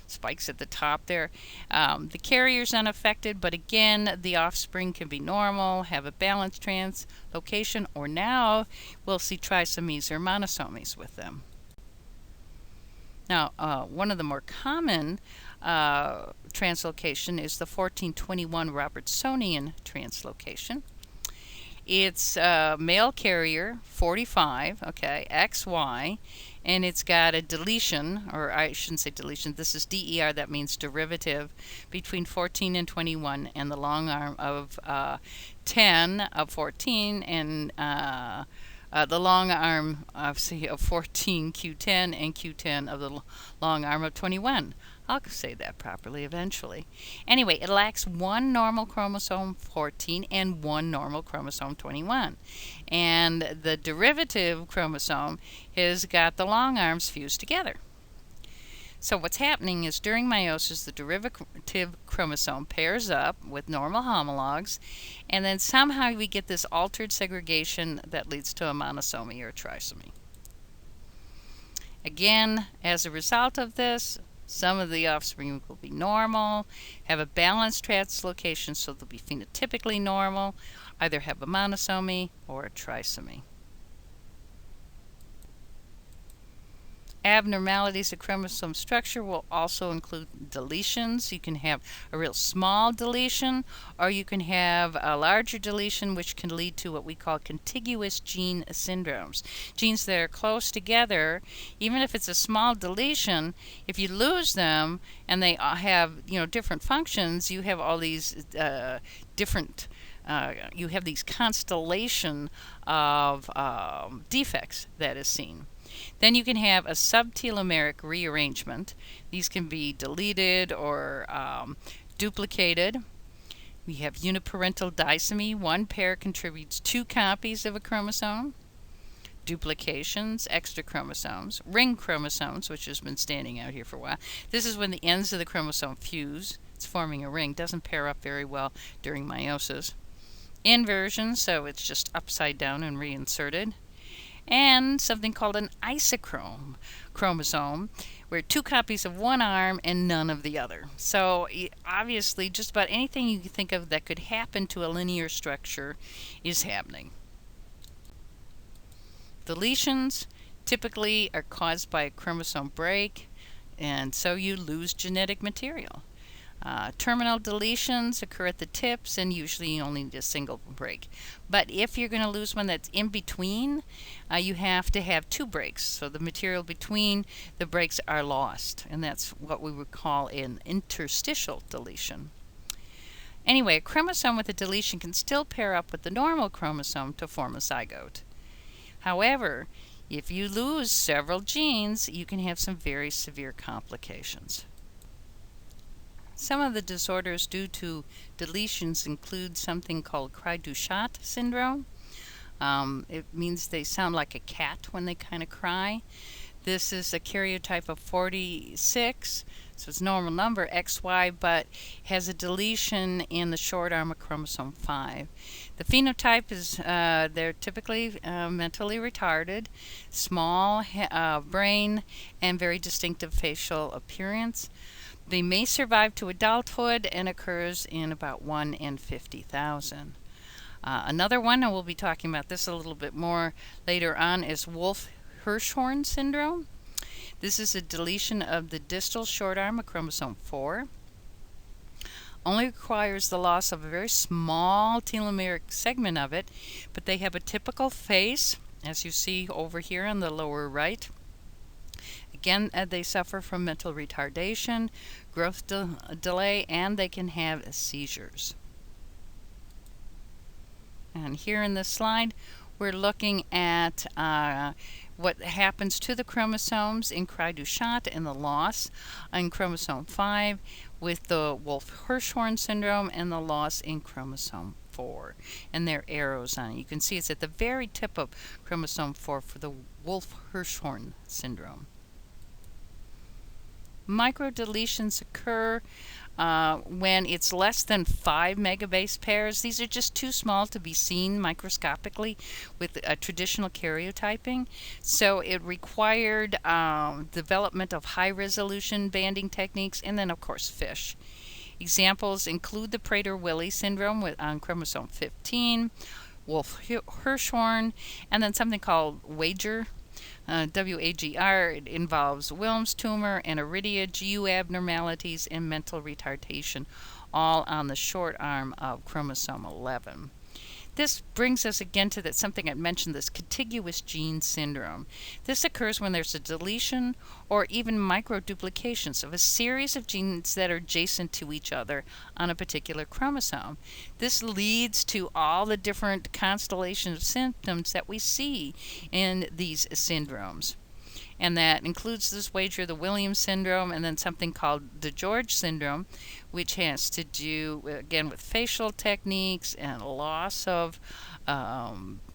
S1: spikes at the top there. The carrier is unaffected, but again, the offspring can be normal, have a balanced translocation, or now we'll see trisomies or monosomies with them. Now, one of the more common translocation is the 1421 Robertsonian translocation. It's male carrier 45, okay, XY, and it's got a deletion, or I shouldn't say deletion, this is DER, that means derivative, between 14 and 21, and the long arm of 10 of 14, and the long arm of 14, Q10, and Q10 of the long arm of 21. I'll say that properly eventually. Anyway, it lacks 1 normal chromosome 14 and 1 normal chromosome 21. And the derivative chromosome has got the long arms fused together. So what's happening is during meiosis, the derivative chromosome pairs up with normal homologs, and then somehow we get this altered segregation that leads to a monosomy or a trisomy. Again, as a result of this, some of the offspring will be normal, have a balanced translocation, so they'll be phenotypically normal, either have a monosomy or a trisomy. Abnormalities of chromosome structure will also include deletions. You can have a real small deletion, or you can have a larger deletion, which can lead to what we call contiguous gene syndromes. Genes that are close together, even if it's a small deletion, if you lose them and they have different functions, you have all these different you have these constellation of defects that is seen. Then you can have a subtelomeric rearrangement. These can be deleted or duplicated. We have uniparental disomy. One pair contributes 2 copies of a chromosome. Duplications, extra chromosomes. Ring chromosomes, which has been standing out here for a while. This is when the ends of the chromosome fuse. It's forming a ring. Doesn't pair up very well during meiosis. Inversion, so it's just upside down and reinserted. And something called an isochrome chromosome, where 2 copies of one arm and none of the other. So obviously, just about anything you can think of that could happen to a linear structure is happening. Deletions typically are caused by a chromosome break, and so you lose genetic material. Terminal deletions occur at the tips, and usually you only need a single break. But if you're going to lose one that's in between, you have to have 2 breaks. So the material between the breaks are lost, and that's what we would call an interstitial deletion. Anyway, a chromosome with a deletion can still pair up with the normal chromosome to form a zygote. However, if you lose several genes, you can have some very severe complications. Some of the disorders due to deletions include something called cry-du-chat syndrome. It means they sound like a cat when they kind of cry. This is a karyotype of 46, so it's a normal number, XY, but has a deletion in the short arm of chromosome 5. The phenotype is they're typically mentally retarded, small brain, and very distinctive facial appearance. They may survive to adulthood and occurs in about 1 in 50,000. Another one, and we'll be talking about this a little bit more later on, is Wolff-Hirschhorn syndrome. This is a deletion of the distal short arm of chromosome 4. Only requires the loss of a very small telomeric segment of it, but they have a typical face, as you see over here on the lower right. Again, they suffer from mental retardation, growth delay, and they can have seizures. And here in this slide, we're looking at what happens to the chromosomes in cry-du-chat and the loss in chromosome 5 with the Wolff-Hirschhorn syndrome and the loss in chromosome 4. And there are arrows on it. You can see it's at the very tip of chromosome 4 for the Wolff-Hirschhorn syndrome. Microdeletions occur when it's less than 5 megabase pairs. These are just too small to be seen microscopically with traditional karyotyping. So it required development of high-resolution banding techniques, and then, of course, FISH. Examples include the Prader-Willi syndrome on chromosome 15, Wolff-Hirschhorn, and then something called WAGR. WAGR, it involves Wilms tumor and iridia, GU abnormalities, and mental retardation, all on the short arm of chromosome 11. This brings us again to something I mentioned, this contiguous gene syndrome. This occurs when there's a deletion or even microduplications of a series of genes that are adjacent to each other on a particular chromosome. This leads to all the different constellations of symptoms that we see in these syndromes. And that includes this WAGR, the Williams syndrome, and then something called the George syndrome, which has to do, again, with facial techniques and loss of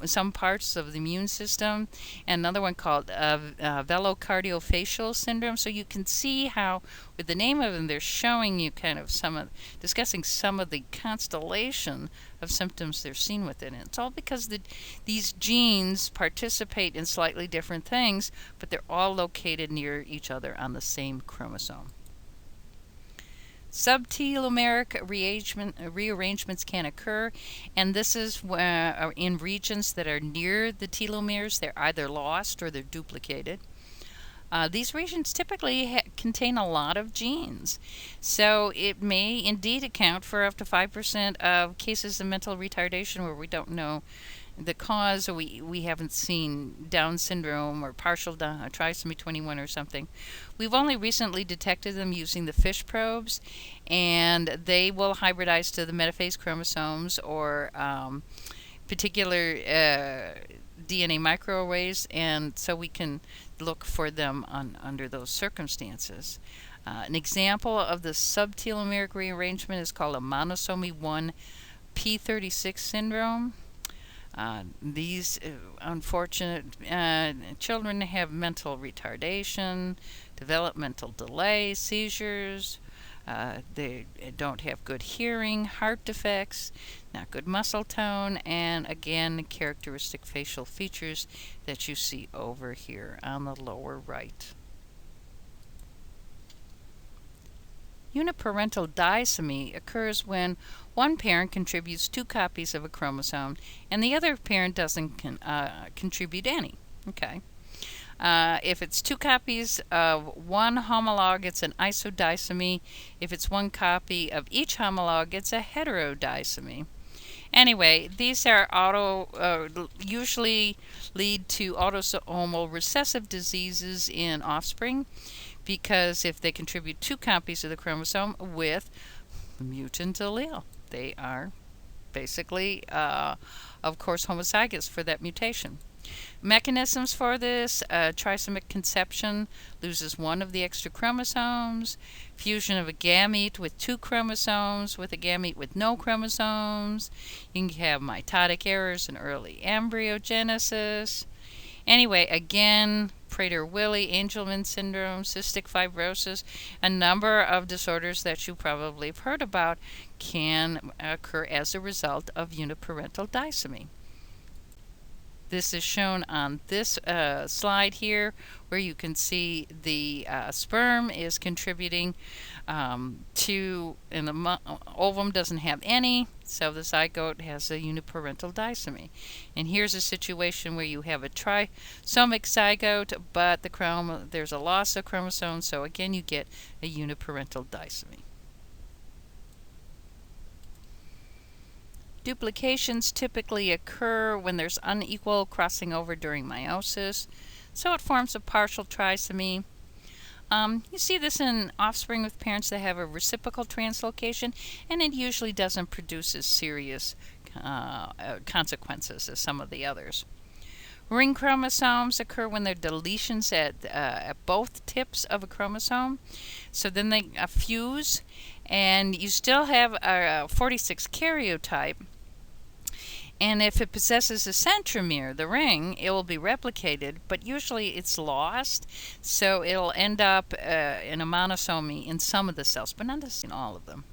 S1: some parts of the immune system, and another one called velocardiofacial syndrome. So you can see how, with the name of them, they're showing you kind of discussing some of the constellation of symptoms they're seen with it. And it's all because these genes participate in slightly different things, but they're all located near each other on the same chromosome. Subtelomeric rearrangements can occur, and this is in regions that are near the telomeres. They're either lost or they're duplicated. These regions typically contain a lot of genes, so it may indeed account for up to 5% of cases of mental retardation where we don't know the cause, or we haven't seen Down syndrome or partial trisomy 21 or something. We've only recently detected them using the FISH probes, and they will hybridize to the metaphase chromosomes or particular DNA microarrays, and so we can look for them under those circumstances. An example of the subtelomeric rearrangement is called a monosomy 1 p36 syndrome. These unfortunate children have mental retardation, developmental delay, seizures. They don't have good hearing, heart defects, not good muscle tone, and again, characteristic facial features that you see over here on the lower right. Uniparental disomy occurs when one parent contributes 2 copies of a chromosome and the other parent doesn't contribute any. Okay. If it's 2 copies of one homolog, it's an isodisomy. If it's 1 copy of each homolog, it's a heterodisomy. Anyway, these are usually lead to autosomal recessive diseases in offspring, because if they contribute 2 copies of the chromosome with mutant allele, they are basically, of course, homozygous for that mutation. Mechanisms for this: trisomic conception loses 1 of the extra chromosomes, fusion of a gamete with 2 chromosomes with a gamete with no chromosomes. You can have mitotic errors in early embryogenesis. Anyway, again, Prader-Willi, Angelman syndrome, cystic fibrosis, a number of disorders that you probably have heard about can occur as a result of uniparental disomy. This is shown on this slide here, where you can see the sperm is contributing and the ovum doesn't have any, so the zygote has a uniparental disomy. And here's a situation where you have a trisomic zygote, but there's a loss of chromosomes, so again you get a uniparental disomy. Duplications typically occur when there's unequal crossing over during meiosis, so it forms a partial trisomy. You see this in offspring with parents that have a reciprocal translocation, and it usually doesn't produce as serious consequences as some of the others. Ring chromosomes occur when there are deletions at both tips of a chromosome, so then they fuse, and you still have a 46 karyotype. And if it possesses a centromere, the ring, it will be replicated, but usually it's lost, so it'll end up in a monosomy in some of the cells, but not in all of them.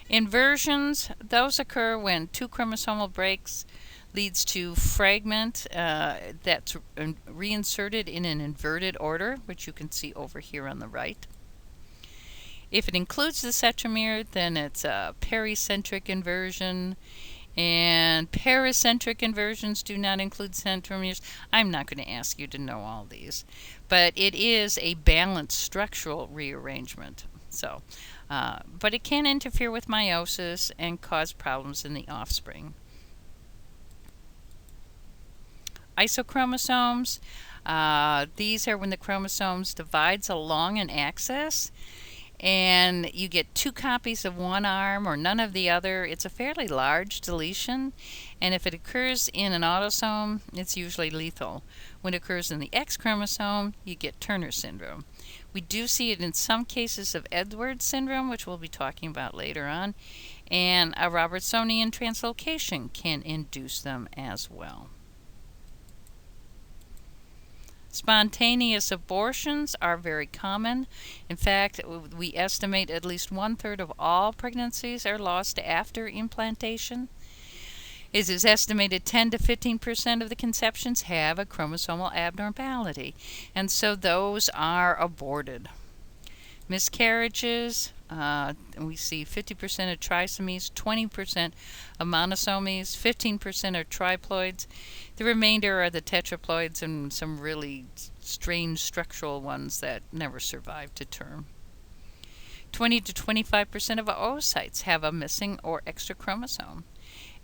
S1: Inversions, those occur when 2 chromosomal breaks leads to fragment that's reinserted in an inverted order, which you can see over here on the right. If it includes the centromere, then it's a pericentric inversion, and pericentric inversions do not include centromeres. I'm not going to ask you to know all these, but it is a balanced structural rearrangement. So, but it can interfere with meiosis and cause problems in the offspring. Isochromosomes, these are when the chromosomes divides along an axis, and you get 2 copies of one arm or none of the other. It's a fairly large deletion, and if it occurs in an autosome, it's usually lethal. When it occurs in the X chromosome, you get Turner syndrome. We do see it in some cases of Edwards syndrome, which we'll be talking about later on, and a Robertsonian translocation can induce them as well. Spontaneous abortions are very common. In fact, we estimate at least 1/3 of all pregnancies are lost after implantation. It is estimated 10 to 15% of the conceptions have a chromosomal abnormality, and so those are aborted. Miscarriages, we see 50% of trisomies, 20% of monosomies, 15% are triploids. The remainder are the tetraploids and some really strange structural ones that never survive to term. 20 to 25% of oocytes have a missing or extra chromosome,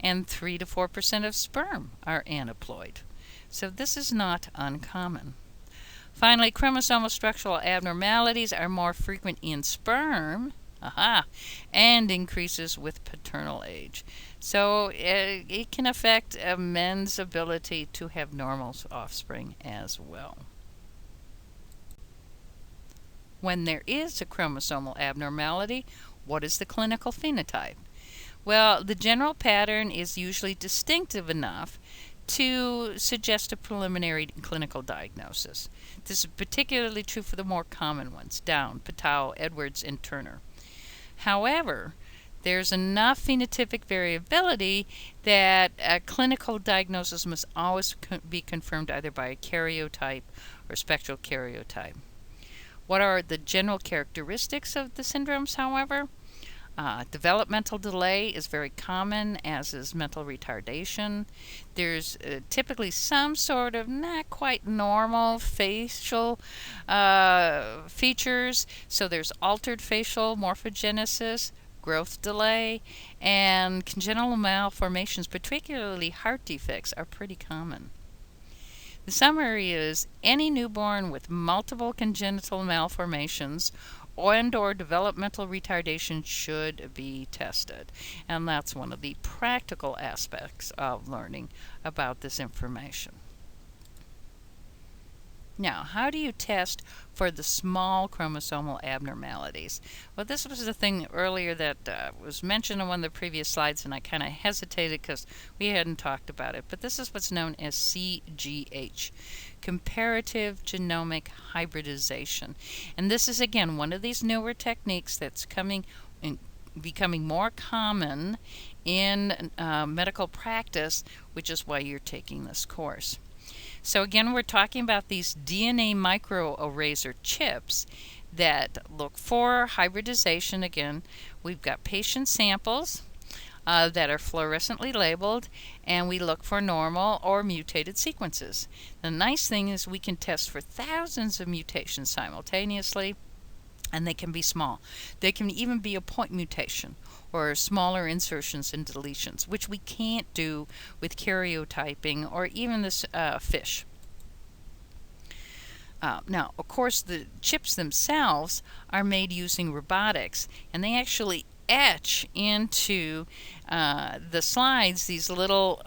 S1: and 3 to 4% of sperm are aneuploid. So this is not uncommon. Finally, chromosomal structural abnormalities are more frequent in sperm, and increases with paternal age. So it can affect a men's ability to have normal offspring as well. When there is a chromosomal abnormality, what is the clinical phenotype? Well, the general pattern is usually distinctive enough to suggest a preliminary clinical diagnosis. This is particularly true for the more common ones, Down, Patau, Edwards, and Turner. However, there's enough phenotypic variability that a clinical diagnosis must always be confirmed either by a karyotype or spectral karyotype. What are the general characteristics of the syndromes, however? Developmental delay is very common, as is mental retardation. There's typically some sort of not quite normal facial features, so there's altered facial morphogenesis, growth delay, and congenital malformations, particularly heart defects, are pretty common. The summary is any newborn with multiple congenital malformations and/or developmental retardation should be tested. And that's one of the practical aspects of learning about this information. Now, how do you test for the small chromosomal abnormalities? Well, this was the thing earlier that was mentioned on one of the previous slides, and I kind of hesitated because we hadn't talked about it. But this is what's known as CGH, comparative genomic hybridization. And this is, again, one of these newer techniques that's becoming more common in medical practice, which is why you're taking this course. So again, we're talking about these DNA microarrays or chips that look for hybridization. Again, we've got patient samples that are fluorescently labeled, and we look for normal or mutated sequences. The nice thing is we can test for thousands of mutations simultaneously, and they can be small. They can even be a point mutation or smaller insertions and deletions, which we can't do with karyotyping or even this fish. Now, of course, the chips themselves are made using robotics, and they actually etch into the slides these little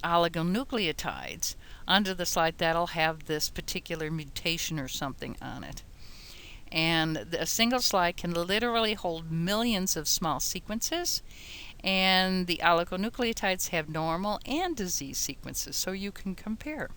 S1: oligonucleotides under the slide that'll have this particular mutation or something on it. And a single slide can literally hold millions of small sequences, and the oligonucleotides have normal and disease sequences, so you can compare.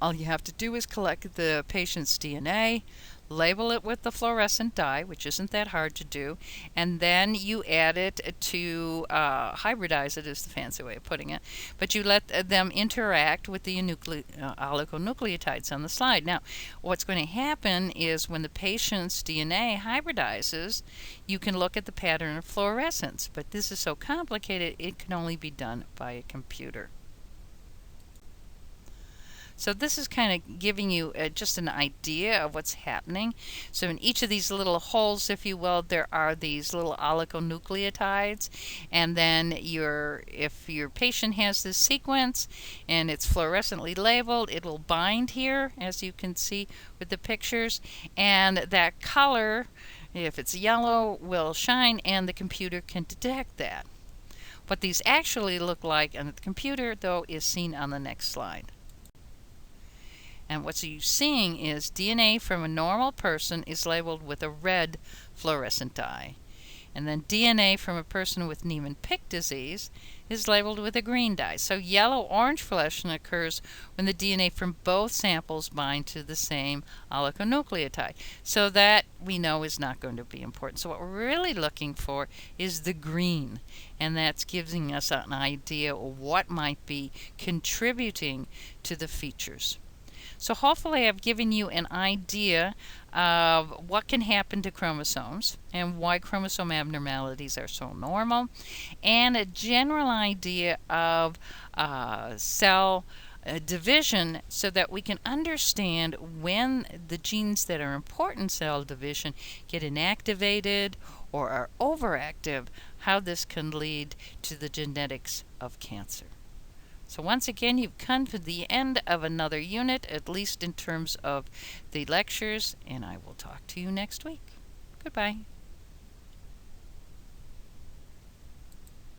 S1: All you have to do is collect the patient's DNA, label it with the fluorescent dye, which isn't that hard to do, and then you add it to hybridize it, is the fancy way of putting it, but you let them interact with the oligonucleotides on the slide. Now, what's going to happen is when the patient's DNA hybridizes, you can look at the pattern of fluorescence, but this is so complicated it can only be done by a computer. So this is kind of giving you just an idea of what's happening. So in each of these little holes, if you will, there are these little oligonucleotides. And then if your patient has this sequence and it's fluorescently labeled, it will bind here, as you can see with the pictures. And that color, if it's yellow, will shine, and the computer can detect that. What these actually look like on the computer, though, is seen on the next slide. And what you're seeing is DNA from a normal person is labeled with a red fluorescent dye. And then DNA from a person with Niemann-Pick disease is labeled with a green dye. So yellow-orange fluorescence occurs when the DNA from both samples bind to the same oligonucleotide. So that we know is not going to be important. So what we're really looking for is the green, and that's giving us an idea of what might be contributing to the features. So hopefully I've given you an idea of what can happen to chromosomes and why chromosome abnormalities are so normal, and a general idea of cell division so that we can understand when the genes that are important in cell division get inactivated or are overactive, how this can lead to the genetics of cancer. So once again, you've come to the end of another unit, at least in terms of the lectures, and I will talk to you next week. Goodbye.